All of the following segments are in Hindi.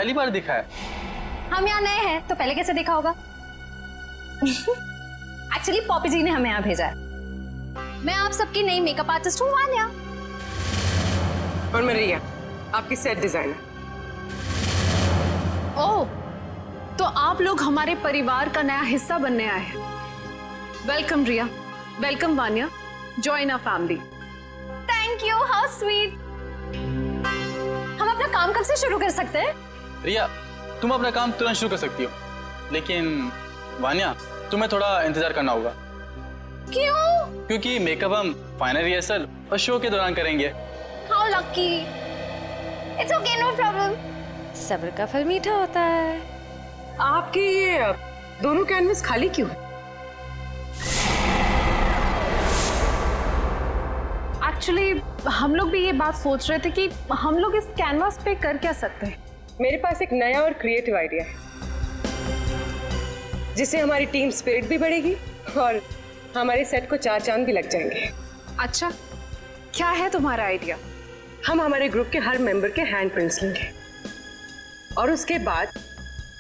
पहली बार दिखा है। हम यहाँ नए हैं तो पहले कैसे देखा होगा? एक्चुअली पॉपी जी ने हमें यहाँ भेजा है। मैं आप सबकी नई मेकअप आर्टिस्ट हूँ वान्या। और मैं रिया, आपकी सेट डिजाइनर। ओह, तो आप लोग हमारे परिवार का नया हिस्सा बनने आए हैं। Welcome Riya, welcome Vanya, join our family. Thank you, how sweet. हम अपना काम कब से शुरू कर सकते हैं? रिया, तुम अपना काम तुरंत शुरू कर सकती हो, लेकिन वान्या तुम्हें थोड़ा इंतजार करना होगा। क्यों? क्योंकि मेकअप हम फाइनल रिहर्सल और शो के दौरान करेंगे। How lucky. It's okay, no problem. सब्र का फल मीठा होता है। आपके ये दोनों कैनवस खाली क्यों है? एक्चुअली हम लोग भी ये बात सोच रहे थे कि हम लोग इस कैनवास पे कर क्या सकते हैं। मेरे पास एक नया और क्रिएटिव आइडिया है, जिससे हमारी टीम स्पिरिट भी बढ़ेगी और हमारे सेट को 4 चांद भी लग जाएंगे। अच्छा, क्या है तुम्हारा आइडिया? हम हमारे ग्रुप के हर मेंबर के हैंड प्रिंट्स लेंगे और उसके बाद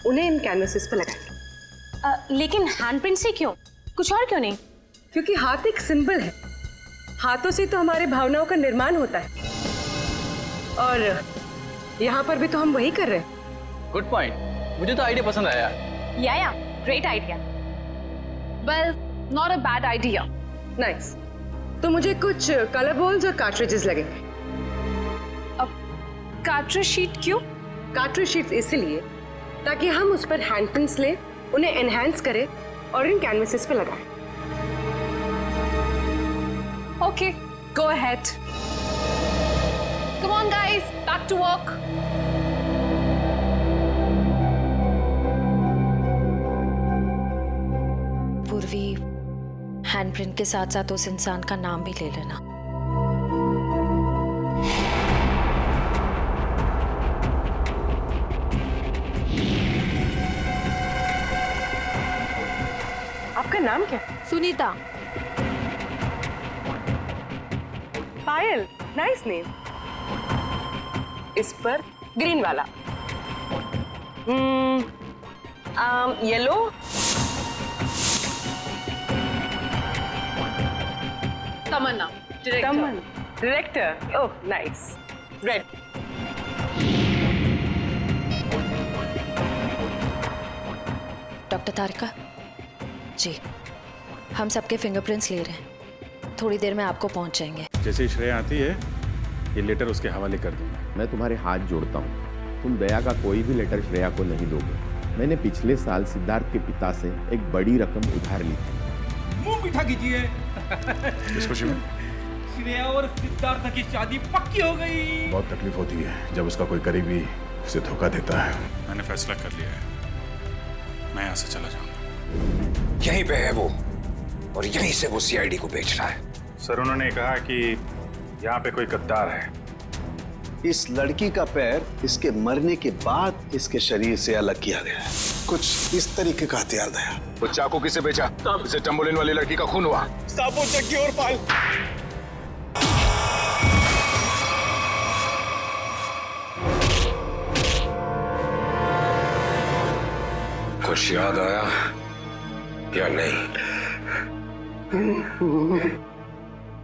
उन्हें इन कैनवसेस पर लगाएंगे। लेकिन हैंडप्रिंट से क्यों? कुछ और क्यों नहीं? क्योंकि हाथ एक सिंबल है, हाथों से तो हमारे भावनाओं का निर्माण होता है और यहाँ पर भी तो हम वही कर रहे हैं। गुड पॉइंट, मुझे तो आइडिया पसंद आया। या great idea. Well, not a bad idea. Nice. तो मुझे कुछ कलर बॉल्स और कार्ट्रिजेस लगेंगे। अब कार्ट्रिज शीट क्यों? कार्ट्रिज शीट्स इसलिए ताकि हम उस पर हैंड प्रिंट्स लें, उन्हें एनहांस करें और इन कैनवसेस पे लगाएं। Okay, go ahead. Come on guys, back to work. Purvi, handprint के साथ साथ उस इंसान का नाम भी ले लेना। आपका नाम क्या? सुनीता। Payal, nice name. इस पर ग्रीन वाला। येलो। तमन्ना, तमन, director. Oh nice. Red. Doctor Tarika ji, हम सबके फिंगरप्रिंट्स ले रहे हैं। थोड़ी देर में आपको पहुंच जाएंगे। जैसे ही श्रेया आती है, ये लेटर उसके हवाले कर दूंगा। मैं तुम्हारे हाथ जोड़ता हूँ, तुम दया का कोई भी लेटर श्रेया को नहीं दोगे। मैंने पिछले साल सिद्धार्थ के पिता से एक बड़ी रकम उधार ली थी। मुंह मीठा कीजिए। इस खुशी में श्रेया और सिद्धार्थ की शादी पक्की हो गई। बहुत तकलीफ होती है जब उसका कोई करीबी उसे धोखा देता है। मैंने फैसला कर लिया है, मैं यहाँ से चला जाऊंगा। यहीं पे है वो और यहीं से वो सीआईडी को बेच रहा है। सर, उन्होंने कहा कि यहाँ पे कोई गद्दार है। इस लड़की का पैर इसके मरने के बाद इसके शरीर से अलग किया गया है। कुछ इस तरीके का हथियार दया। वो चाकू किसे बेचा? इसे टम्बोलिन वाली लड़की का खून हुआ। साबुन चक्की और पाल। कुछ याद आया या नहीं?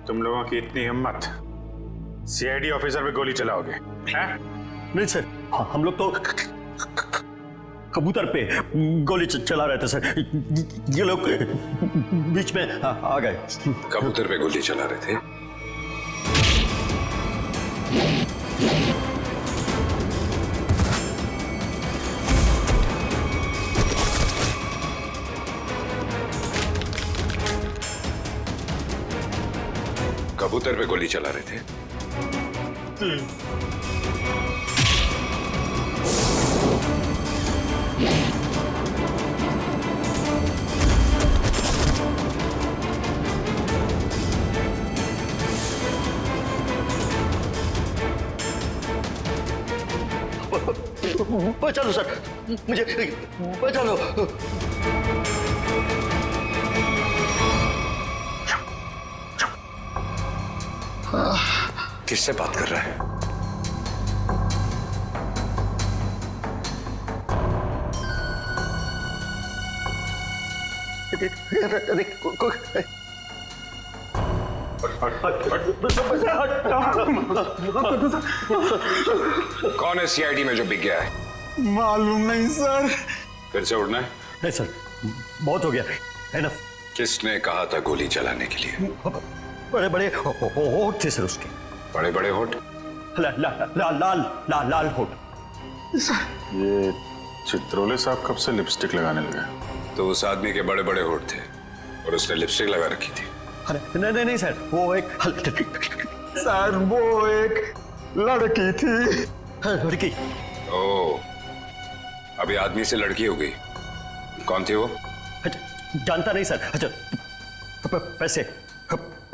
तुम लोगों की इतनी हिम्मत, सीआईडी ऑफिसर पे गोली चलाओगे? हैं? नहीं सर, हम लोग तो कबूतर पे गोली चला रहे थे सर। ये लोग बीच में आ गए। कबूतर पे गोली चला रहे थे? कबूतर पे गोली चला रहे थे? पहचानो सर, मुझे पहचानो। किससे बात कर रहा है? कौन है सीआईडी में जो बिक गया है? मालूम नहीं सर। फिर से उड़ना है? नहीं सर, बहुत हो गया है ना। किसने कहा था गोली चलाने के लिए? बड़े बड़े होठ थे सर उसके। बड़े बड़े होठ? लाल होठ। ये चित्रोले साहब कब से लिपस्टिक लगाने लगे? तो उस आदमी के बड़े बड़े होठ थे और उसने लिपस्टिक लगा रखी थी। अरे नहीं सर, वो एक सर वो एक लड़की थी। लड़की? ओह, अभी आदमी से लड़की हो गई। कौन थी वो? जानता नहीं सर। अच्छा,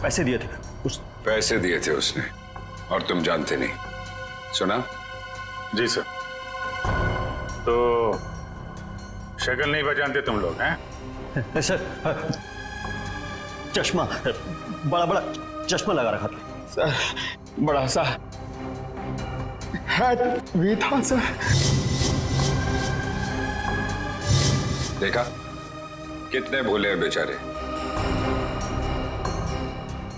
पैसे दिए थे उस। पैसे दिए थे उसने और तुम जानते नहीं? सुना? जी सर। तो शक्ल नहीं पहचानते तुम लोग हैं? सर चश्मा, बड़ा चश्मा लगा रखा था सर। बड़ा सा हैट भी था सर। देखा कितने भोले हैं बेचारे।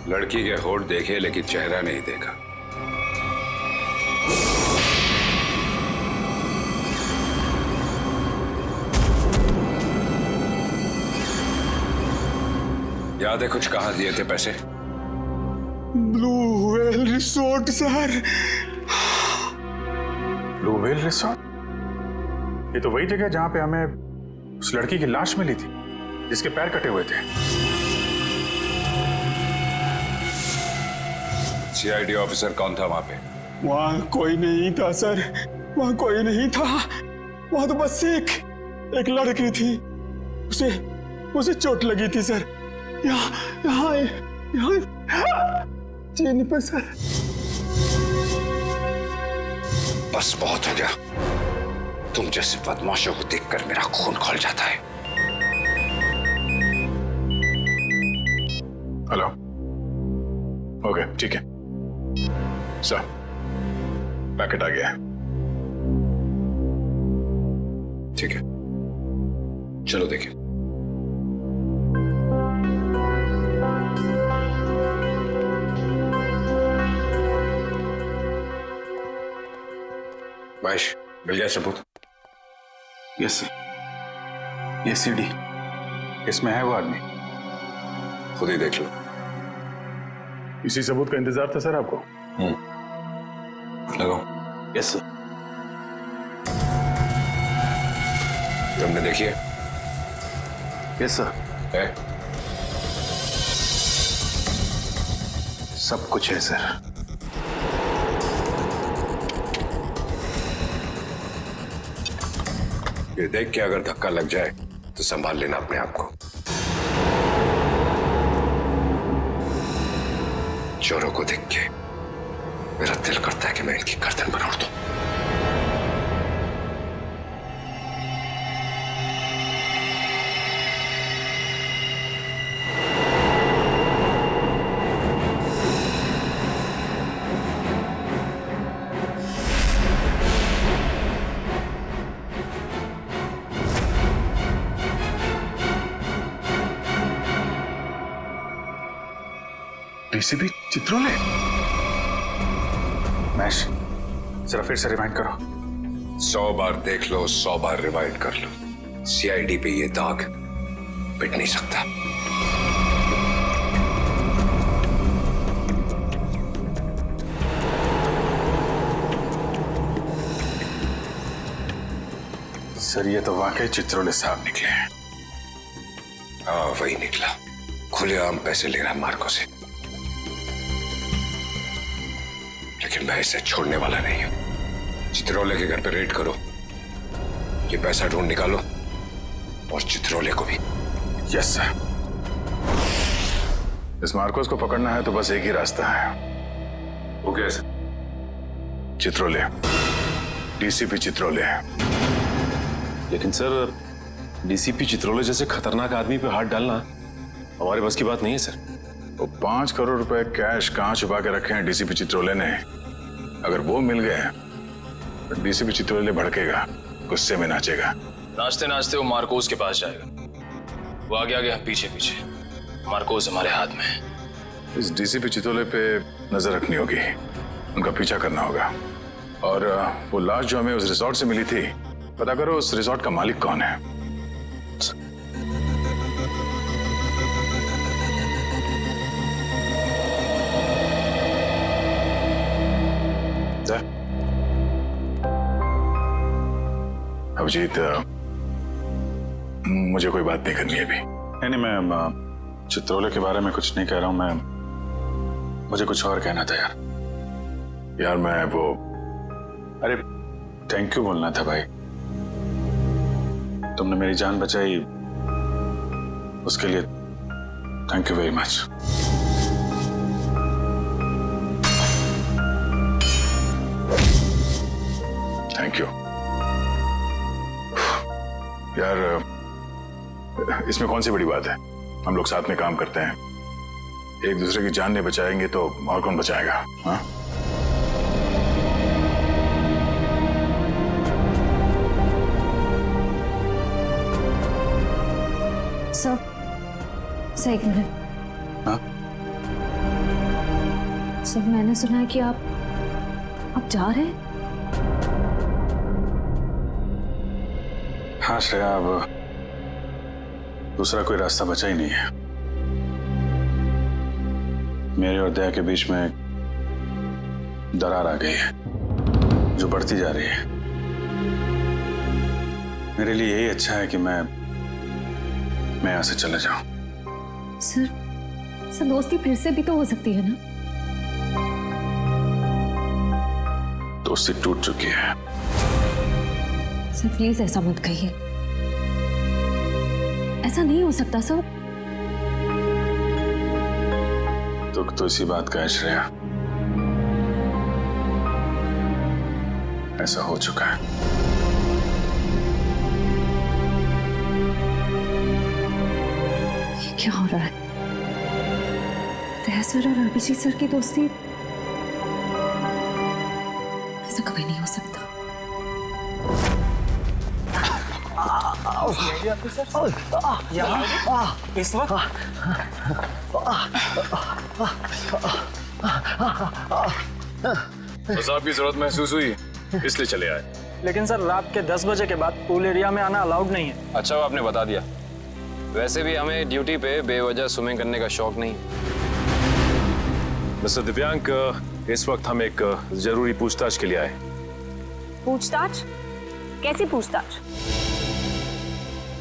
लड़की के होठ देखे लेकिन चेहरा नहीं देखा। याद है कुछ कहाँ दिए थे पैसे? Blue whale resort sir. Blue whale resort? ये तो वही जगह जहां पे हमें उस लड़की की लाश मिली थी जिसके पैर कटे हुए थे। सीआईडी ऑफिसर कौन था वहां पे? वहां कोई नहीं था सर, वहां कोई नहीं था। वहां तो बस एक लड़की थी, उसे चोट लगी थी सर। यहाँ चीनी पे सर। बस बहुत हो गया। तुम जैसे बदमाशों को देखकर मेरा खून खौल जाता है। हेलो, ओके ठीक है सर, पैकेट आ गया है। ठीक है, चलो देखें। महेश, मिल गया सबूत? Yes sir. ये सीडी, इसमें है वो आदमी। खुद ही देख लो। इसी सबूत का इंतजार था सर आपको? लगाओ। Yes sir. तुमने देखी है? Yes sir. है? सब कुछ है सर। ये देख के अगर धक्का लग जाए तो संभाल लेना अपने आप को। चोरों को देख के मेरा दिल करता है कि मैं इनकी गर्दन पर उड़ दूं। डीसीपी चित्रोले? मैश, जरा फिर से रिवाइंड करो। 100 बार देख लो, 100 बार रिवाइंड कर लो, सीआईडी पे ये दाग मिट नहीं सकता। सर ये तो वाकई चित्रोले साहब निकले हैं। हाँ वही निकला, खुलेआम पैसे ले रहा है मार्को से। लेकिन मैं इसे छोड़ने वाला नहीं हूं। चित्रोले के घर पे रेड करो, ये पैसा ढूंढ निकालो और चित्रोले को भी। Yes sir. इस मार्कोस को पकड़ना है तो बस एक ही रास्ता है। वो कैसे? चित्रोले, डीसीपी चित्रोले। लेकिन सर, डीसीपी चित्रोले जैसे खतरनाक आदमी पे हाथ डालना हमारे बस की बात नहीं है सर। तो 5 करोड़ रुपए कैश कहां छुपा के रखे हैं डीसीपी चित्रोले ने? अगर वो मिल गए तो डीसीपी चित्रोले भड़केगा, गुस्से में नाचेगा। नाचते नाचते वो मार्कोस के पास जाएगा वो आगे आगे, हम पीछे पीछे। मार्कोस हमारे हाथ में है। इस डीसीपी चितोले पे नजर रखनी होगी, उनका पीछा करना होगा। और वो लाश जो हमें उस रिसोर्ट से मिली थी, पता करो उस रिसोर्ट का मालिक कौन है। अभिजीत, मुझे कोई बात नहीं करनी अभी। नहीं, मैं चित्रोले के बारे में कुछ नहीं कह रहा हूं। मुझे कुछ और कहना था यार। मैं वो, अरे थैंक यू बोलना था भाई। तुमने मेरी जान बचाई, उसके लिए thank you very much. Thank you यार, इसमें कौन सी बड़ी बात है? हम लोग साथ में काम करते हैं, एक दूसरे की जान नहीं बचाएंगे तो और कौन बचाएगा? हाँ? सर एक मिनट। हाँ? सर मैंने सुना है कि आप जा रहे हैं। हाँ श्रेया, अब दूसरा कोई रास्ता बचा ही नहीं है। मेरे और दया के बीच में दरार आ गई है जो बढ़ती जा रही है। मेरे लिए यही अच्छा है कि मैं यहाँ से चला जाऊं। सर दोस्ती फिर से भी तो हो सकती है ना? दोस्ती टूट चुकी है। सर प्लीज ऐसा मत कहिए, ऐसा नहीं हो सकता सर। दुख तो इसी बात का है श्रेया, ऐसा हो चुका है। ये क्या हो रहा है? दया सर और अभिजीत सर की दोस्ती, ऐसा कभी नहीं हो सकता। इस वक्त बस आपकी जरूरत महसूस हुई इसलिए चले आए। लेकिन सर रात के 10 बजे के बाद पूल एरिया में आना अलाउड नहीं है। अच्छा आपने बता दिया। वैसे भी हमें ड्यूटी पे बेवजह स्विमिंग करने का शौक नहीं। मिस्टर दिव्यांक, इस वक्त हम एक जरूरी पूछताछ के लिए आए। पूछताछ? कैसी पूछताछ?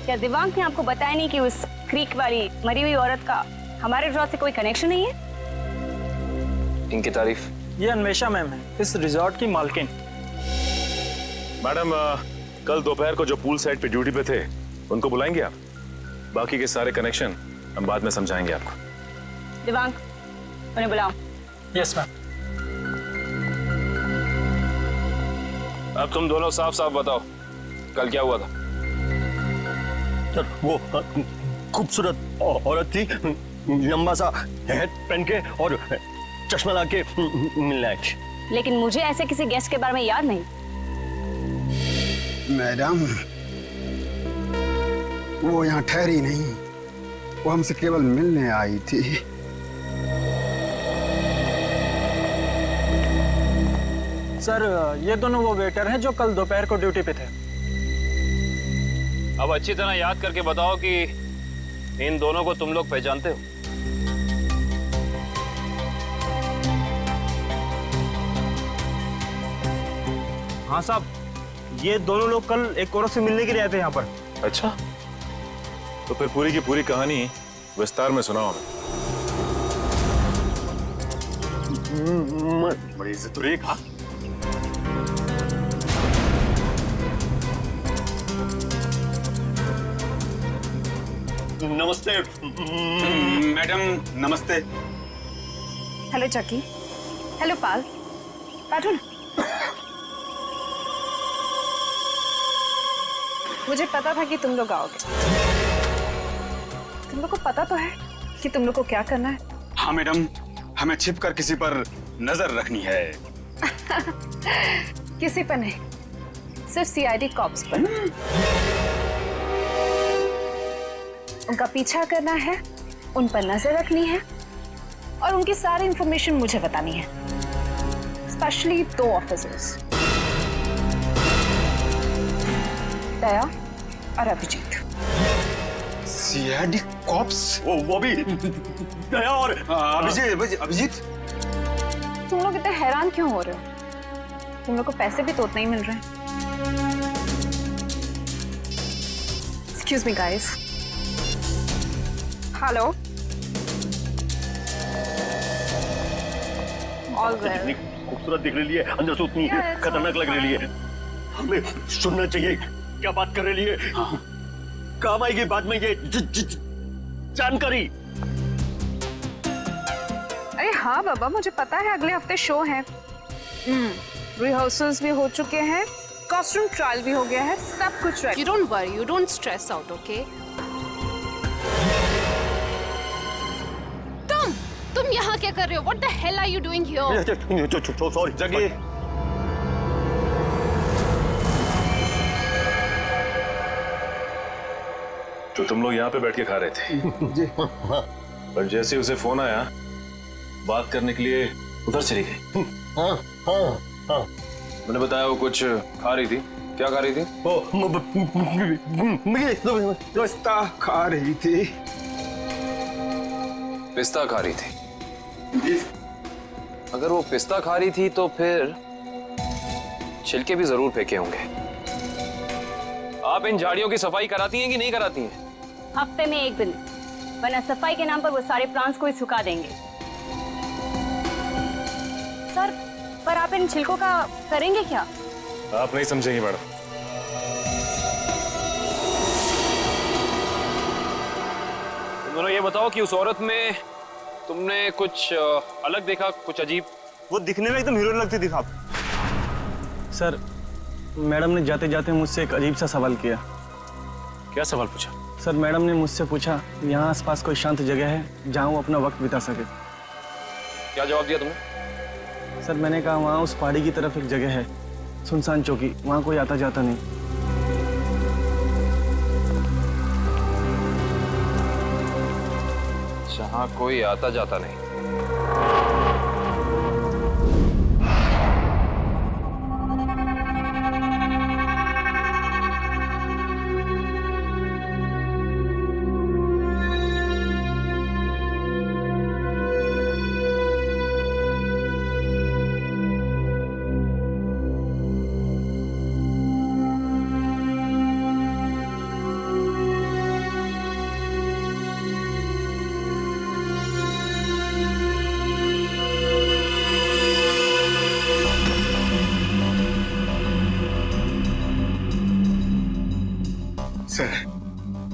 क्या दिव्यांक ने आपको बताया नहीं कि उस क्रीक वाली मरी हुई औरत का हमारे रिजॉर्ट से कोई कनेक्शन नहीं है? इनकी तारीफ? ये अन्वेषा मैम है, इस रिजॉर्ट की मालकिन। मैडम, कल दोपहर को जो पूल साइड पे ड्यूटी पे थे उनको बुलाएंगे आप? बाकी के सारे कनेक्शन हम बाद में समझाएंगे आपको। दिव्यांक, उन्हें बुलाओ। Yes ma'am. अब तुम दोनों साफ साफ बताओ, कल क्या हुआ था? सर वो खूबसूरत औरत थी, लंबा सा हेड पहन के और चश्मा लगा के मिलने आई थी। लेकिन मुझे ऐसे किसी गेस्ट के बारे में याद नहीं। मैडम, वो यहाँ ठहरी नहीं, वो हमसे केवल मिलने आई थी। सर ये दोनों वो वेटर हैं जो कल दोपहर को ड्यूटी पे थे। अब अच्छी तरह याद करके बताओ कि इन दोनों को तुम लोग पहचानते हो? हाँ साहब, ये दोनों लोग कल एक औरत से मिलने के लिए आए थे यहाँ पर। अच्छा, तो फिर पूरी की पूरी कहानी विस्तार में सुनाओ हमें। बड़ी इज्जत रही कहा। नमस्ते मैडम, नमस्ते। हेलो चकी। हेलो पाल। बैठो ना। मुझे पता था कि तुम लोग आओगे। तुम लोग को पता तो है कि तुम लोग को क्या करना है? हाँ मैडम, हमें छिपकर किसी पर नजर रखनी है। किसी पर नहीं, सिर्फ सीआईडी कॉप्स पर। उनका पीछा करना है, उन पर नजर रखनी है और उनकी सारी इंफॉर्मेशन मुझे बतानी है, स्पेशली 2 ऑफिसर्स, दया और अभिजीत। CID cops? वो भी दया और अभिजीत? तुम लोग इतने हैरान क्यों हो रहे हो? तुम लोग को पैसे भी तो उतना ही मिल रहे हैं। Excuse me, guys. Hello. All well. कितनी खूबसूरत दिख रही है, अंदर से उतनी खतरनाक लग रही है। हमें सुनना चाहिए क्या बात कर रही है। काम आएगी बाद में ये जानकारी। अरे हाँ बाबा, मुझे पता है अगले हफ्ते शो है। रिहर्सल्स भी हो चुके हैं, कॉस्ट्यूम ट्रायल भी हो गया है, सब कुछ ready. You don't worry, you don't stress out, okay? तुम यहाँ क्या कर रहे हो? What the hell are you doing here? Sorry जगी। तो तुम लोग यहाँ पे बैठ के खा रहे थे जी। पर जैसे उसे फोन आया बात करने के लिए उधर चली गई। हाँ। मैंने बताया वो कुछ खा रही थी। क्या खा रही थी? पिस्ता खा रही थी। पिस्ता खा रही थी? अगर वो पिस्ता खा रही थी तो फिर छिलके भी जरूर फेंके होंगे। आप इन झाड़ियों की सफाई कराती हैं कि नहीं कराती हैं? हफ्ते में 1 दिन, वरना सफाई के नाम पर वो सारे प्लांट्स को ही सुखा देंगे। सर, पर आप इन छिलकों का करेंगे क्या? आप नहीं समझेंगे मैडम। तुम दोनों ये बताओ कि उस औरत में तुमने कुछ अलग देखा, कुछ अजीब? वो दिखने में एकदम हीरोइन लगती थी साहब। सर, मैडम ने जाते जाते मुझसे एक अजीब सा सवाल किया। क्या सवाल पूछा? सर, मैडम ने मुझसे पूछा यहाँ आसपास कोई शांत जगह है जहाँ वो अपना वक्त बिता सके। क्या जवाब दिया तुमने? सर, मैंने कहा वहाँ उस पहाड़ी की तरफ एक जगह है, सुनसान चौकी, वहाँ कोई आता जाता नहीं। जहाँ कोई आता जाता नहीं। सर,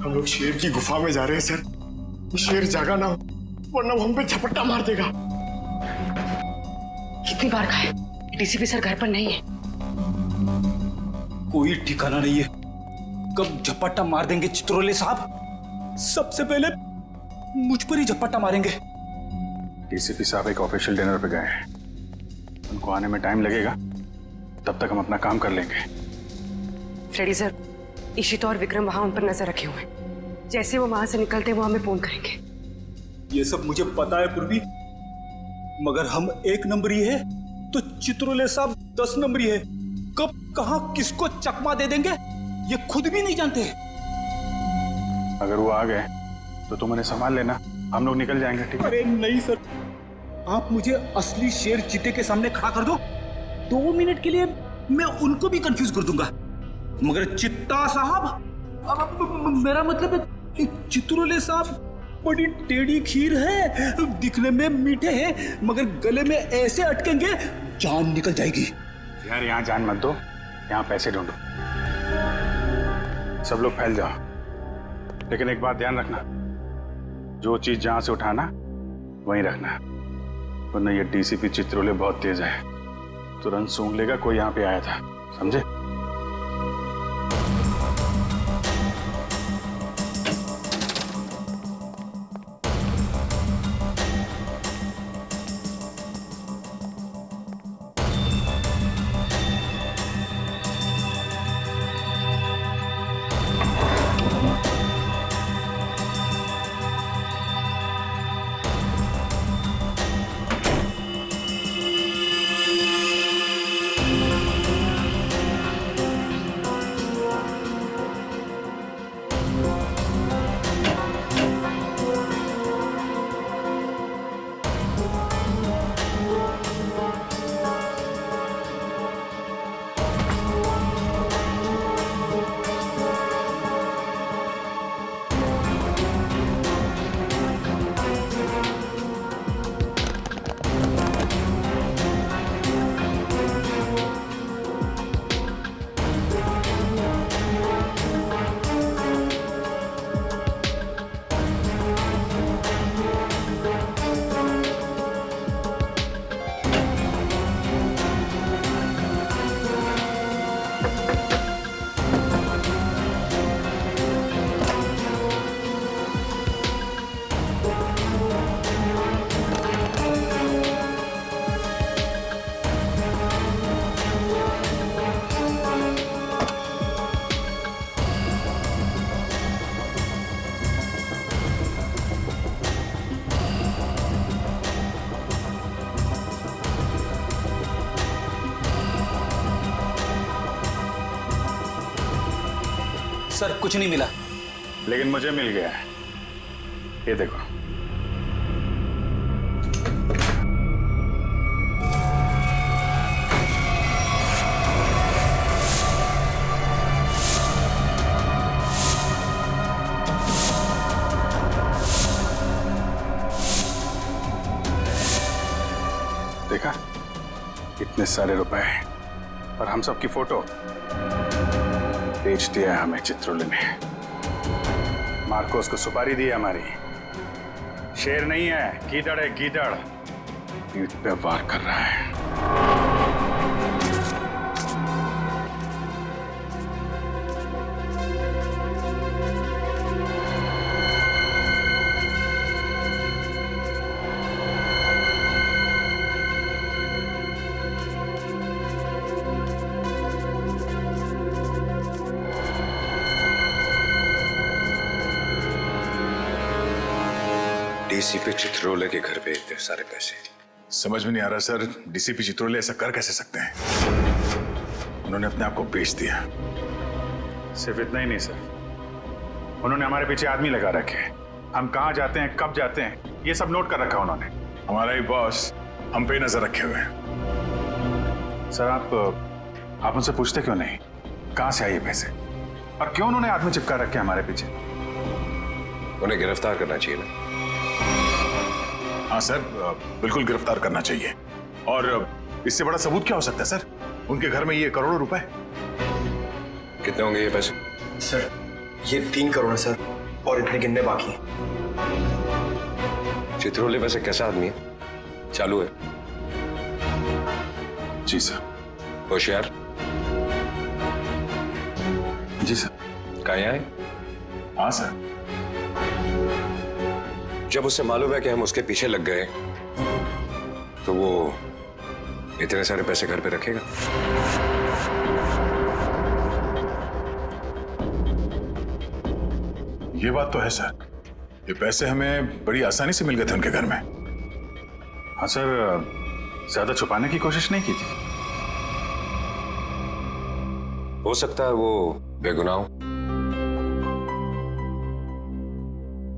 हम लोग शेर की गुफा में जा रहे हैं सर। वो शेर जागा ना हो, वरना वो हम पे झपट्टा मार देगा। कितनी बार कहा है, डीसीपी सर घर पर नहीं है। कोई ठिकाना नहीं है, कब झपट्टा मार देंगे चित्रोले साहब। सबसे पहले मुझ पर ही झपट्टा मारेंगे। डीसीपी साहब एक ऑफिशियल डिनर पे गए हैं, उनको आने में टाइम लगेगा, तब तक हम अपना काम कर लेंगे। फ्रेडी सर, इशिता और विक्रम वहां उन पर नजर रखे हुए हैं। जैसे वो वहां से निकलते वो हमें फोन करेंगे। ये सब मुझे पता है पूर्वी, मगर हम 1 नंबरी है तो चित्रोले साहब 10 नंबरी है। कब कहां किसको चकमा दे देंगे ये खुद भी नहीं जानते। अगर वो आ गए तो तुम उन्हें संभाल लेना, हम लोग निकल जाएंगे। ठीक है? अरे नहीं सर, आप मुझे असली शेर चीते के सामने खड़ा कर दो, 2 मिनट के लिए मैं उनको भी कंफ्यूज कर दूंगा। मगर चित्ता साहब, अब मेरा मतलब है चित्रोले साहब बड़ी टेढ़ी खीर है, दिखने में मीठे हैं मगर गले में ऐसे अटकेंगे जान निकल जाएगी। यार यहाँ जान मत दो, यहाँ पैसे ढूंढो। सब लोग फैल जाओ, लेकिन एक बात ध्यान रखना, जो चीज जहां से उठाना वहीं रखना, वरना ये डीसीपी चित्रोले बहुत तेज है, तुरंत सूंघ लेगा कोई यहाँ पे आया था। समझे? सर कुछ नहीं मिला। लेकिन मुझे मिल गया है, ये देखो। देखा, इतने सारे रुपए और हम सबकी फोटो बेच दिया है हमें चित्रोले ने। मार्कोस को सुपारी दी है हमारी। शेर नहीं है, गीदड़ है, गीदड़। पीठ पे वार कर रहा है। डीसीपी चित्रोले के घर पे इतने सारे पैसे। समझ में नहीं आ रहा सर, डीसीपी चित्रोले ऐसा कर कैसे सकते हैं? उन्होंने अपने आप को बेच दिया। सिर्फ इतना ही नहीं सर, उन्होंने हमारे पीछे आदमी लगा रखे हैं। हम कहाँ जाते हैं, कब जाते हैं, ये सब नोट कर रखा उन्होंने। हमारा ही बॉस हम पे नजर रखे हुए हैं। सर आप उनसे पूछते क्यों नहीं कहाँ से आए ये पैसे, और क्यों उन्होंने आदमी चिपका रखे हमारे पीछे? उन्हें गिरफ्तार करना चाहिए ना। हाँ सर, बिल्कुल गिरफ्तार करना चाहिए। और इससे बड़ा सबूत क्या हो सकता है सर? उनके घर में ये करोड़ों रुपए। कितने होंगे ये पैसे? सर ये 3 करोड़ है सर, और इतने गिनने बाकी हैं। चित्रोले वैसे कैसा आदमी है? चालू है? जी सर। होशियार? जी सर। कहाँ आए? हाँ सर। जब उसे मालूम है कि हम उसके पीछे लग गए तो वो इतने सारे पैसे घर पे रखेगा? ये बात तो है सर, ये पैसे हमें बड़ी आसानी से मिल गए थे उनके घर में। हाँ सर, ज्यादा छुपाने की कोशिश नहीं की थी। हो सकता है वो बेगुनाह हो।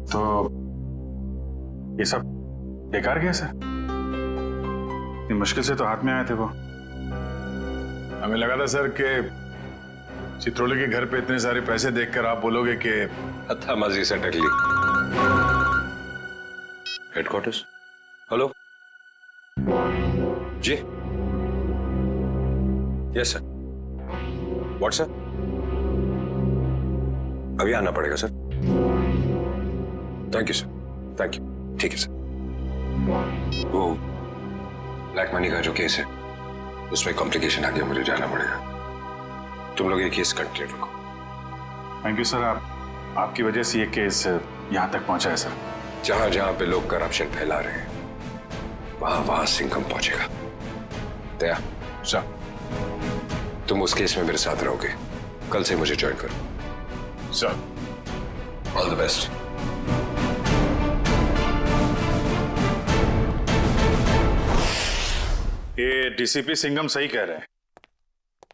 तो ये सब बेकार गया सर? इतनी मुश्किल से तो हाथ में आए थे वो। हमें लगा था सर कि चित्रोले के घर पे इतने सारे पैसे देखकर आप बोलोगे कि हत्थामाजी से टकली। Headquarters. Hello ji. Yes sir. WhatsApp? अभी आना पड़ेगा sir. Thank you sir, thank you. ठीक है सर। वो ब्लैक मनी का जो केस है उसमें कॉम्प्लिकेशन आ गया, मुझे जाना पड़ेगा। तुम लोग ये केस कंटिन्यू रखो। थैंक यू सर, आपकी वजह से ये केस यहाँ तक पहुंचा है सर। जहां जहां पे लोग करप्शन फैला रहे हैं वहां वहां सिंघम पहुंचेगा। दया सर, तुम उस केस में मेरे साथ रहोगे। कल से मुझे ज्वाइन करो सर। All the best. ये डीसीपी सिंघम सही कह रहे हैं।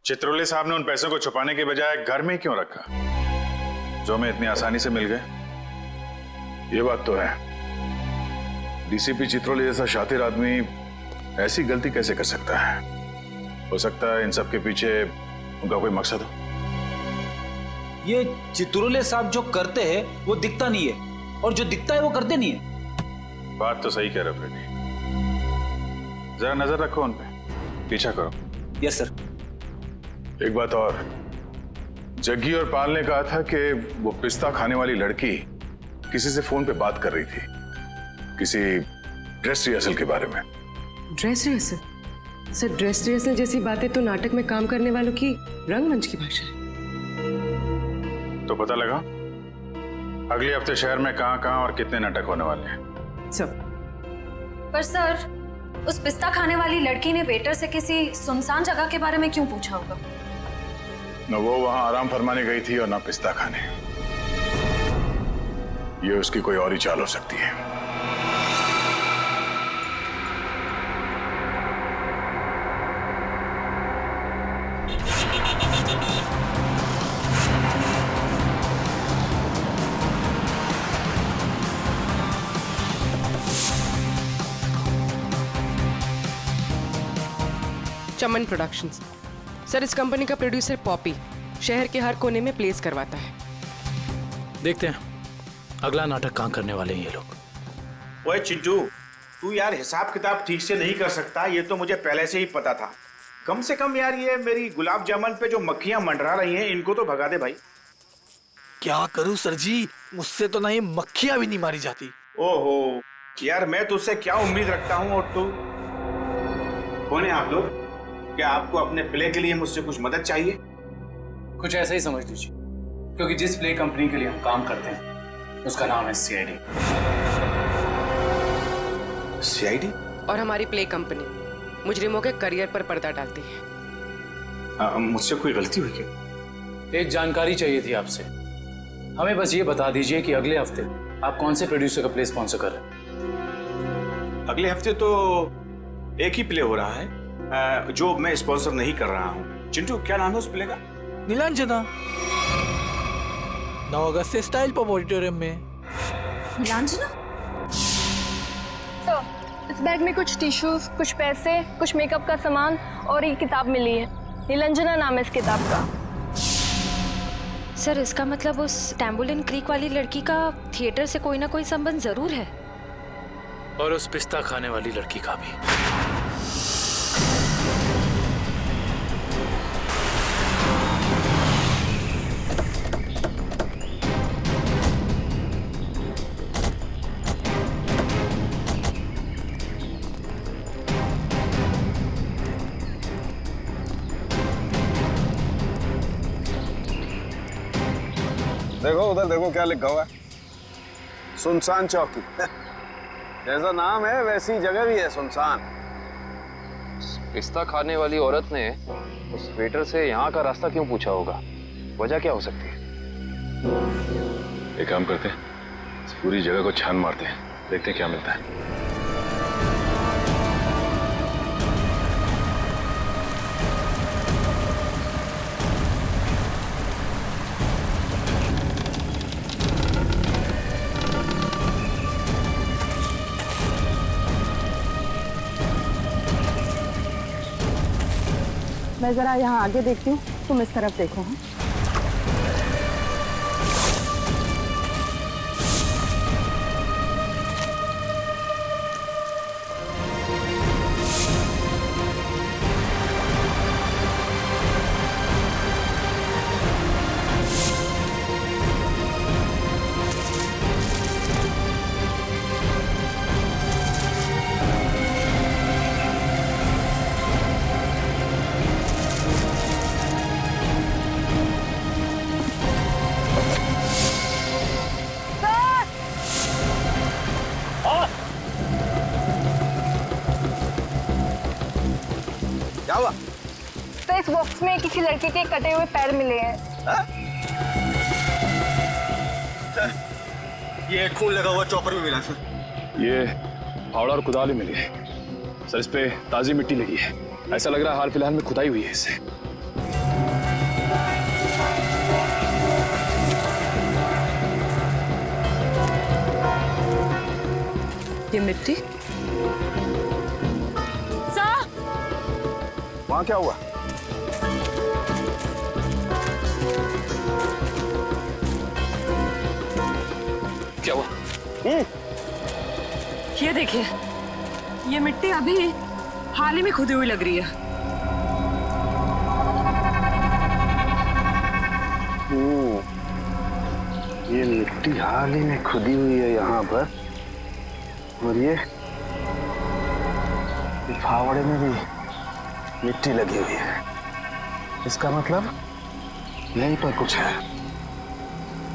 चित्रोले साहब ने उन पैसों को छुपाने के बजाय घर में ही क्यों रखा, जो हमें इतनी आसानी से मिल गए? ये बात तो है, डीसीपी चित्रोले जैसा शातिर आदमी ऐसी गलती कैसे कर सकता है? हो सकता है इन सब के पीछे उनका कोई मकसद हो। ये चित्रोले साहब जो करते हैं वो दिखता नहीं है, और जो दिखता है वो करते नहीं है। बात तो सही कह रहे हो फ्रेडी, जरा नजर रखो उन पे, पीछा करो। Yes sir. एक बात और, जग्गी और पाल ने कहा था कि वो पिस्ता खाने वाली लड़की किसी से फोन पे बात कर रही थी, किसी ड्रेस रिहर्सल के बारे में। Dress rehearsal? Sir dress rehearsal जैसी बातें तो नाटक में काम करने वालों की रंगमंच की भाषा है। तो पता लगा अगले हफ्ते शहर में कहां और कितने नाटक होने वाले हैं? सब। पर सर, उस पिस्ता खाने वाली लड़की ने वेटर से किसी सुनसान जगह के बारे में क्यों पूछा होगा? न वो वहां आराम फरमाने गई थी और न पिस्ता खाने। ये उसकी कोई और ही चाल हो सकती है। चमन प्रोडक्शंस। सर, इस कंपनी का प्रोड्यूसर पॉपी शहर के हर कोने में प्लेस करवाता है। देखते हैं अगला नाटक कहाँ करने वाले हैं ये लोग। ओए चिंटू, तू यार हिसाब किताब ठीक से नहीं कर सकता, ये तो मुझे पहले से ही पता था। कम से कम यार ये मेरी गुलाब जामुन पे जो मक्खियां मंडरा रही हैं, इनको तो भगा दे भाई। क्या करूं सर जी, मुझसे तो नहीं मक्खियां भी नहीं मारी जाती। ओहो यार, मैं तुझसे क्या उम्मीद रखता हूँ। और तू कौन है आप लोग? क्या आपको अपने प्ले के लिए मुझसे कुछ मदद चाहिए? कुछ ऐसा ही समझ लीजिए, क्योंकि जिस प्ले कंपनी के लिए हम काम करते हैं उसका नाम है CID। CID? और हमारी प्ले कंपनी मुजरिमों के करियर पर पर्दा डालती है। मुझसे कोई गलती हुई क्या? एक जानकारी चाहिए थी आपसे। हमें बस ये बता दीजिए कि अगले हफ्ते आप कौन से प्रोड्यूसर का प्ले स्पॉन्सर कर रहे हैं। अगले हफ्ते तो एक ही प्ले हो रहा है जो मैं स्पॉन्सर नहीं कर रहा हूँ। चिंटू, क्या नाम है उस प्ले का? नीलांजना। 9 अगस्त से स्टाइल पब ऑडिटोरियम में। नीलांजना? सर, इस बैग में कुछ टिश्यूज, कुछ पैसे, कुछ मेकअप का सामान और एक किताब मिली है। नीलांजना नाम है इस किताब का। सर, इसका मतलब उस टैम्बुलिन क्रीक वाली लड़की का थिएटर से कोई ना कोई संबंध जरूर है। और उस पिस्ता खाने वाली लड़की का भी। देखो उधर, देखो क्या लिखा हुआ है, सुनसान चौकी। जैसा नाम है वैसी जगह भी है, सुनसान। पिस्ता खाने वाली औरत ने उस वेटर से यहाँ का रास्ता क्यों पूछा होगा? वजह क्या हो सकती है? एक काम करते हैं, इस पूरी जगह को छान मारते हैं, देखते हैं क्या मिलता है। मैं जरा यहाँ आगे देखती हूँ, तुम इस तरफ देखो। क्या हुआ? सर, इस बॉक्स में किसी लड़के के कटे हुए पैर मिले हैं। ये खून लगा हुआ चॉपर भी मिला सर। ये फावड़ा और कुदाल ही मिली है सर। इस पे ताजी मिट्टी लगी है। ऐसा लग रहा है हाल फिलहाल में खुदाई हुई है इससे। ये मिट्टी? सर, वहां क्या हुआ? क्या हुआ? ये देखिए, ये मिट्टी अभी हाल ही में खुदी हुई लग रही है। ये मिट्टी हाल ही में खुदी हुई है यहाँ पर, और ये फावड़े में भी मिट्टी लगी हुई है। इसका मतलब यहीं पर कुछ है,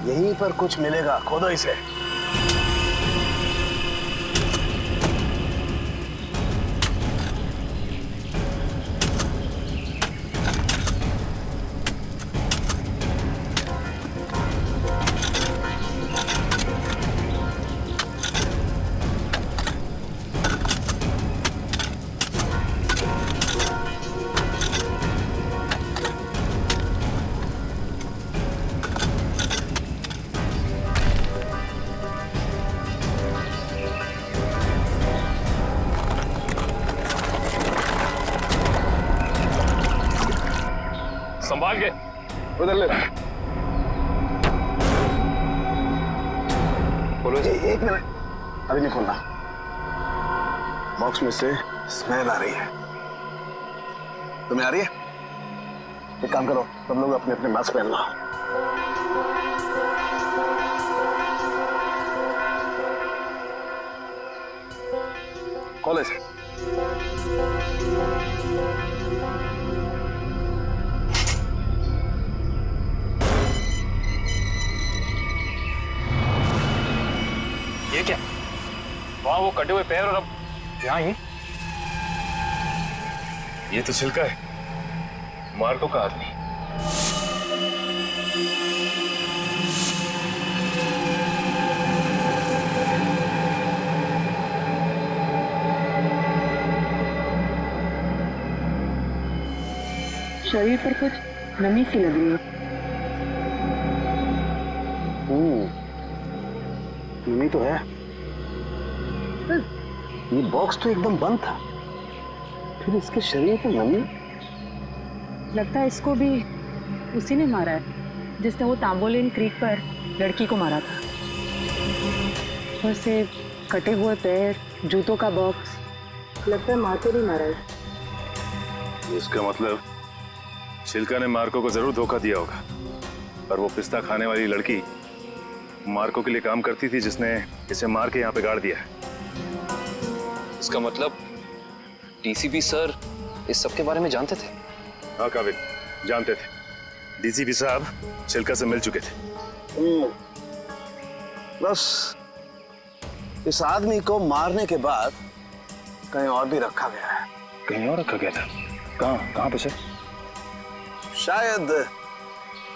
यहीं पर कुछ मिलेगा। खोदो इसे। उधर ले बोलो जी। एक मिनट, अभी नहीं खोलना। बॉक्स में से स्मेल आ रही है। तुम्हें आ रही है? एक काम करो, तुम लोग अपने अपने मास्क पहन लो। कॉलेज ये क्या? वहां वो कटे हुए पैर और अब यहाँ ही। ये तो छिलका है मार्को का आदमी। शरीर पर कुछ नमी सी लग रही है। नमी तो है। ये बॉक्स तो एकदम बंद था, फिर इसके शरीर पर नमी। लगता है इसको भी उसी ने मारा है जिसने वो तांबोलिन क्रीक पर लड़की को मारा था। ऊपर से कटे हुए पैर, जूतों का बॉक्स, लगता है मार्को ने मारा है। इसका मतलब छिलका ने मार्को को जरूर धोखा दिया होगा, पर वो पिस्ता खाने वाली लड़की मार्को के लिए काम करती थी जिसने इसे मार के यहाँ पे गाड़ दिया है। इसका मतलब डीसीपी सर इस सब के बारे में जानते थे? हाँ काबिल, जानते थे। डीसीपी साहब छिलका से मिल चुके थे। बस इस आदमी को मारने के बाद कहीं और भी रखा गया है। कहीं और रखा गया था? कहाँ पे सर? शायद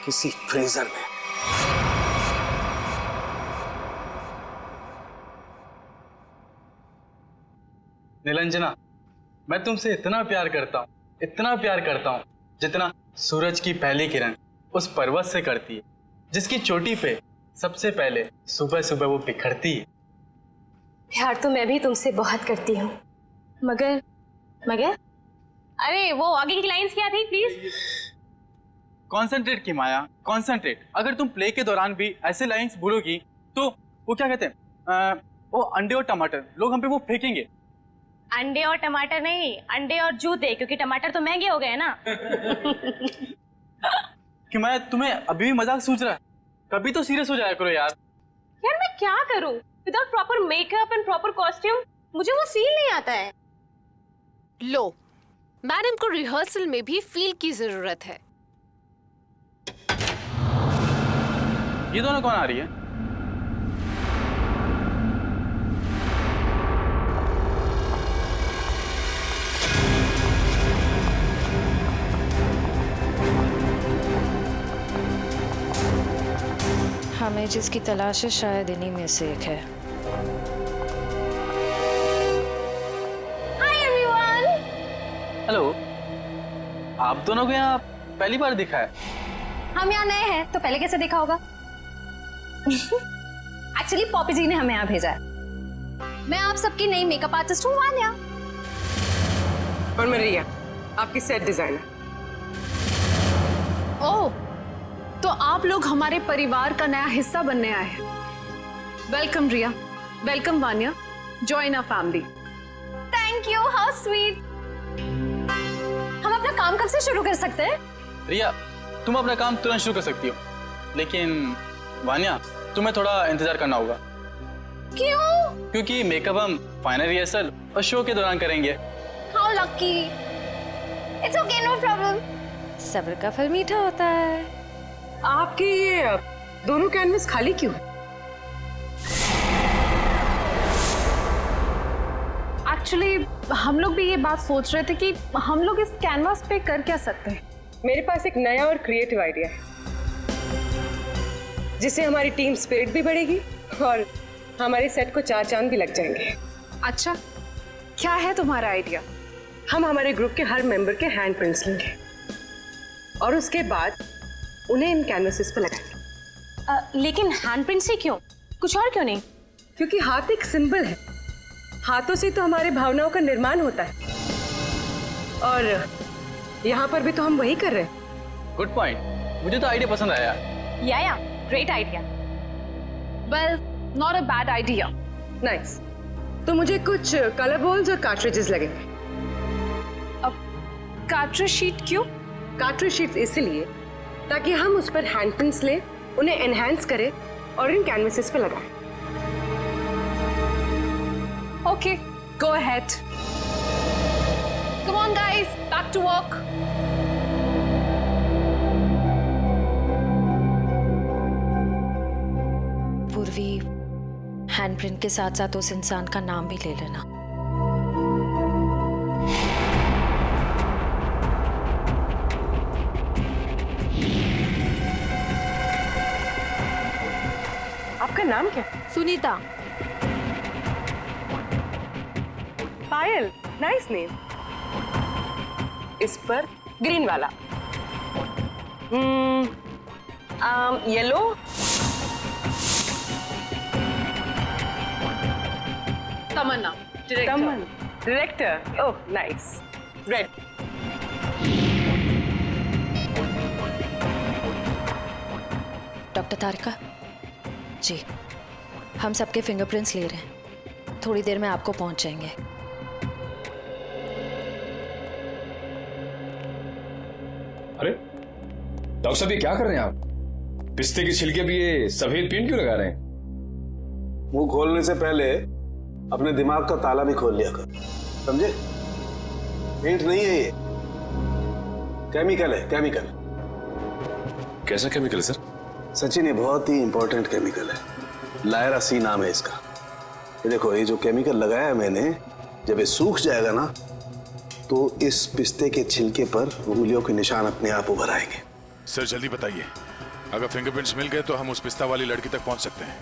किसी फ्रीजर में। निरंजना, मैं तुमसे इतना प्यार करता हूँ जितना सूरज की पहली किरण उस पर्वत से करती है, जिसकी चोटी पे सबसे पहले सुबह सुबह वो बिखरती है। प्यार तो मैं भी तुमसे बहुत करती हूँ, मगर अरे वो आगे की लाइंस क्या थी प्लीज? कॉन्सेंट्रेट की माया, कॉन्सेंट्रेट। अगर तुम प्ले के दौरान भी ऐसे लाइंस भूलोगी तो वो क्या कहते हैं, वो अंडे और टमाटर लोग हम पे वो फेंकेंगे। अंडे और टमाटर नहीं, अंडे और जूते, क्योंकि टमाटर तो महंगे हो गए ना। कि मैं तुम्हें अभी भी मजाक सूझ रहा है? कभी तो सीरियस हो जाया करो यार। यार मैं क्या करूं without proper makeup and proper costume? मुझे वो फील नहीं आता है। लो, मैडम को रिहर्सल में भी फील की जरूरत है। ये दोनों कौन आ रही है? हमें जिसकी तलाश है शायद इन्हीं में से एक है। Hi everyone. हेलो, आप दोनों को यहाँ पहली बार दिखा है? हम यहाँ नए हैं तो पहले कैसे देखा होगा? एक्चुअली पॉपी जी ने हमें यहाँ भेजा है। मैं आप सबकी नई मेकअप आर्टिस्ट हूँ वान्या। और मैं रिया, आपकी सेट डिजाइनर। ओह, तो आप लोग हमारे परिवार का नया हिस्सा बनने आए हैं। Welcome Riya, welcome Vanya, join our family. Thank you, how sweet. हम अपना काम कब से शुरू कर सकते हैं? रिया, तुम अपना काम तुरंत शुरू कर सकती हो, लेकिन वान्या तुम्हें थोड़ा इंतजार करना होगा। क्यों? क्योंकि मेकअप हम फाइनल रिहर्सल और शो के दौरान करेंगे। How lucky. It's okay, no problem. सब्र का फल मीठा होता है। आपके ये दोनों कैनवस खाली क्यों? एक्चुअली हम लोग भी ये बात सोच रहे थे कि हम लोग इस कैनवास पे कर क्या सकते हैं। मेरे पास एक नया और क्रिएटिव आइडिया है, जिससे हमारी टीम स्पिरिट भी बढ़ेगी और हमारे सेट को 4 चांद भी लग जाएंगे। अच्छा, क्या है तुम्हारा आइडिया? हम हमारे ग्रुप के हर मेंबर के हैंड प्रिंट्स लेंगे और उसके बाद उन्हें इन कैनवसेस पर लगाएंगे। लेकिन हैंड प्रिंट्स ही क्यों? कुछ और क्यों नहीं? क्योंकि हाथ एक सिंबल है। हाथों से तो हमारे भावनाओं का निर्माण होता है, और यहाँ पर भी तो हम वही कर रहे हैं। Good point. मुझे तो आइडिया पसंद आया। या great idea. Well, not a bad idea. Nice. तो मुझे कुछ कलर बॉल्स और कार्ट्रिजेस लगेंगे। अब कार्ट्रिज शीट क्यों? कार्ट्रिज शीट्स इसलिए ताकि हम उस पर हैंड प्रिंट्स लें, उन्हें एनहांस करें और इन कैनवसेस पे लगाएं। Okay, go ahead. Come on guys, back to work. Purvi, handprint के साथ साथ उस इंसान का नाम भी ले लेना। आपका नाम क्या? सुनीता। Payal, nice name. इस पर ग्रीन वाला। Yellow. Tamanna, director. Oh nice. Red. Doctor Tarika ji, हम सबके फिंगरप्रिंट्स ले रहे हैं। थोड़ी देर में आपको पहुंच जाएंगे। अरे डॉक्टर साहब, ये क्या कर रहे हैं आप? पिस्ते के छिलके भी ये सफेद पेंट क्यों लगा रहे हैं? मुंह खोलने से पहले अपने दिमाग का ताला भी खोल लिया कर, समझे? पेंट नहीं है ये, केमिकल है, केमिकल। कैसा केमिकल है सर? सचिन, ये बहुत ही इंपॉर्टेंट केमिकल है। लायरा सी नाम है इसका। ये देखो, ये जो केमिकल लगाया है मैंने, जब ये सूख जाएगा ना तो इस पिस्ते के छिलके पर उंगलियों के निशान अपने आप उभर आएंगे। सर जल्दी बताइए, अगर फिंगरप्रिंट्स मिल गए तो हम उस पिस्ता वाली लड़की तक पहुंच सकते हैं।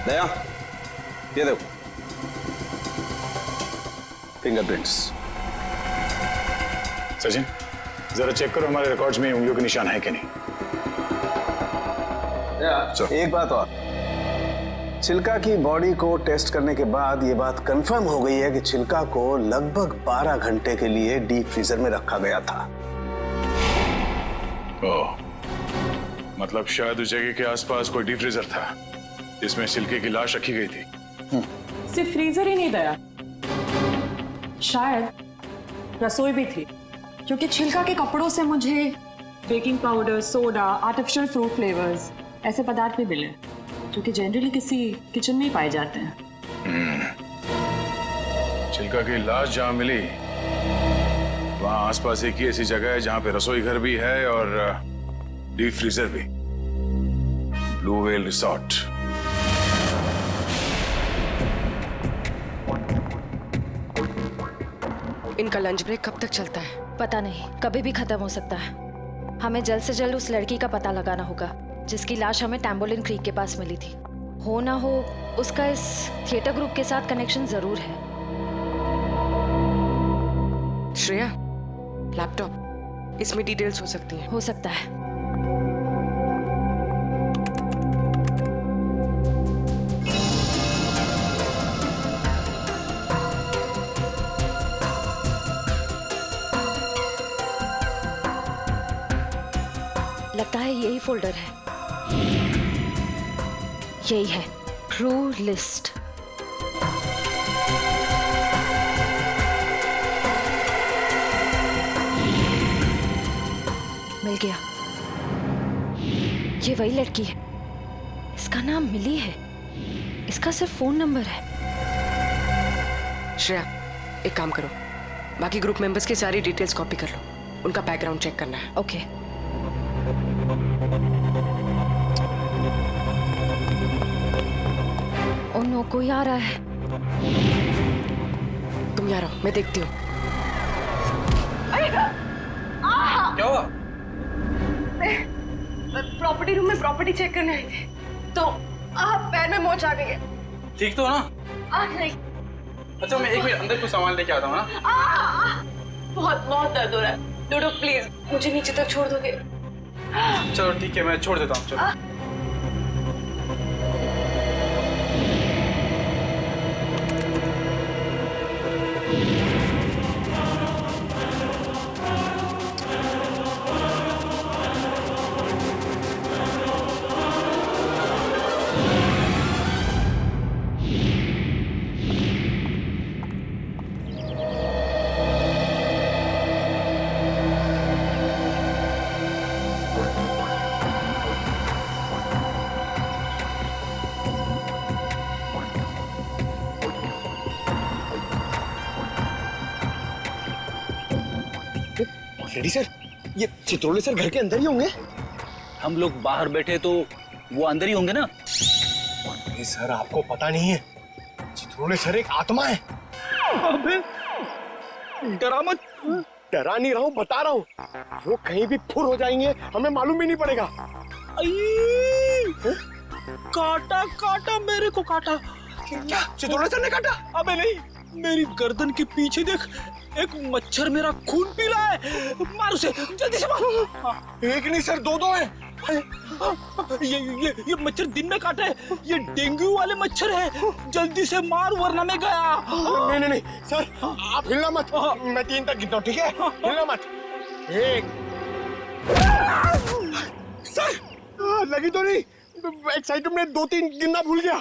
दया, ये देखो फिंगरप्रिंट्स। सचिन, जरा चेक करो हमारे रिकॉर्ड्स में उंगलियों के निशान है कि नहीं। एक बात और, छिलका की बॉडी को टेस्ट करने के बाद ये बात कंफर्म हो गई है कि छिलका को लगभग 12 घंटे के लिए डीप फ्रीजर में रखा गया था। ओह, मतलब शायद उस जगह के आसपास कोई डीप फ्रीजर था जिसमें छिलके की लाश रखी गई थी। सिर्फ फ्रीजर ही नहीं दया, शायद रसोई भी थी, क्योंकि छिलका के कपड़ों से मुझे baking powder, soda, artificial fruit flavours ऐसे पदार्थ भी मिले जो कि जनरली किसी किचन में ही पाए जाते हैं। छिलका की लाश जहां मिली वहां आसपास एक ही ऐसी जगह है जहां पे रसोई घर भी है और डीप फ्रीजर भी। Blue whale resort. इनका लंच ब्रेक कब तक चलता है? पता नहीं, कभी भी खत्म हो सकता है। हमें जल्द से जल्द उस लड़की का पता लगाना होगा जिसकी लाश हमें टैम्बोलिन क्रीक के पास मिली थी। हो ना हो उसका इस थिएटर ग्रुप के साथ कनेक्शन जरूर है। श्रेया, लैपटॉप, इसमें डिटेल्स हो सकती हैं। हो सकता है। लगता है यही फोल्डर है। यही है, ट्रू लिस्ट। मिल गया। ये वही लड़की है। इसका नाम मिली है। इसका सिर्फ फोन नंबर है। श्रेया, एक काम करो, बाकी ग्रुप मेंबर्स की सारी डिटेल्स कॉपी कर लो, उनका बैकग्राउंड चेक करना है। ओके। ओह नो, कोई आ रहा है। तुम यहाँ रहो, मैं देखती हूँ। क्या हुआ? प्रॉपर्टी रूम में प्रॉपर्टी चेक करने आई थी, तो पैर में मोच आ गई है। ठीक तो ना? नहीं। अच्छा, मैं एक मिनट अंदर कुछ सामान लेके आता हूँ ना। बहुत बहुत दर्द हो रहा है। डोडो प्लीज मुझे नीचे तक छोड़ दोगे? चलो ठीक है, मैं छोड़ देता हूँ। चलो रेडी सर, ये चित्रोले सर घर के अंदर ही होंगे? हम लोग बाहर बैठे तो वो अंदर ही होंगे ना? ये सर आपको पता नहीं है, चित्रोले सर एक आत्मा है। अबे डरा मत। डरा नहीं रहा हूँ, बता रहा हूँ। वो कहीं भी फुर हो जाएंगे, हमें मालूम भी नहीं पड़ेगा। काटा काटा, मेरे को काटा। क्या चित्रोले सर ने काटा? अबे नहीं, मेरी गर्दन के पीछे देख, एक मच्छर मेरा खून पी रहा है। मार उसे, जल्दी से मारो। एक नहीं सर, दो है। ये मच्छर दिन में काटा है, ये डेंगू वाले मच्छर है। जल्दी से मार वरना मैं गया। नहीं सर, आप हिलना मत। मैं 3 तक गिनता हूँ, ठीक है? हिलना मत। 1 सर लगी तो नहीं? एक्साइटमेंट में 2-3 गिनना भूल गया।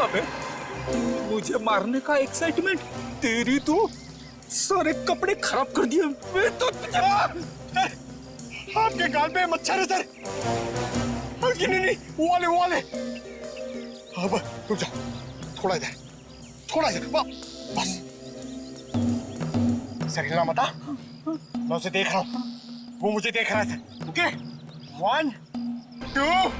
अबे मुझे मारने का एक्साइटमेंट, तेरी तो सारे कपड़े खराब कर दिए। मैं तो आपके गाल पे मच्छर है सर। नहीं, वो वाले। अब रुक जाओ, थोड़ा इधर, बस। सर हिलना मत। मैं उसे देख रहा हूँ, वो मुझे देख रहा है। ओके, 1 2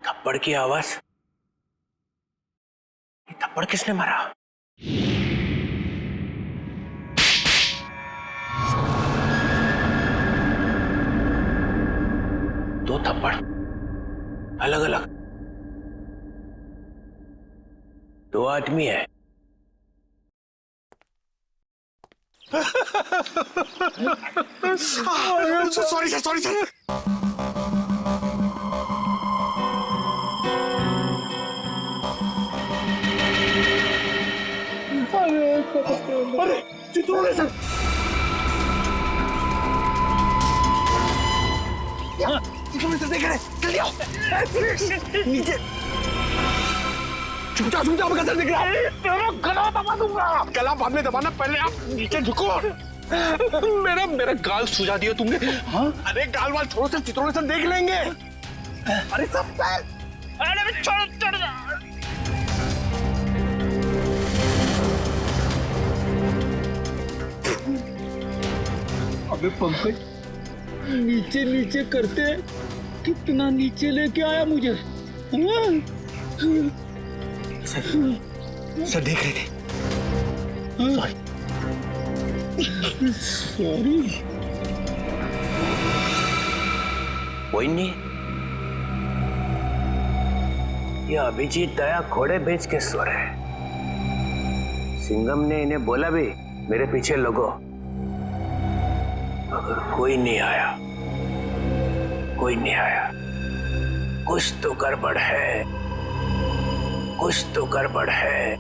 थप्पड़ की आवाज। ये थप्पड़ किसने मारा? दो थप्पड़ अलग अलग, 2 आदमी है। Sorry sir. अरे चित्रोले सर, चित्रोले सर देख रहे, जल्दी आओ। नीचे झुक जाओ, सर दिख रहा है। तेरा गला दबा दूंगा। गला बाद में दबाना, पहले आप नीचे झुको। मेरा गाल सुझा दिया तुमने। हाँ? अरे गाल वाल छोड़ो सर, चित्रोले सर देख लेंगे। अरे सब छोड़। अबे पंकज, नीचे करते कितना नीचे लेके आया मुझे। सर देख रहे थे। सॉरी। कोई नहीं, ये अभिजीत दया घोड़े बेच के सो रहे। सिंघम ने इन्हें बोला भी मेरे पीछे लगो, मगर कोई नहीं आया। कुछ तो गड़बड़ है।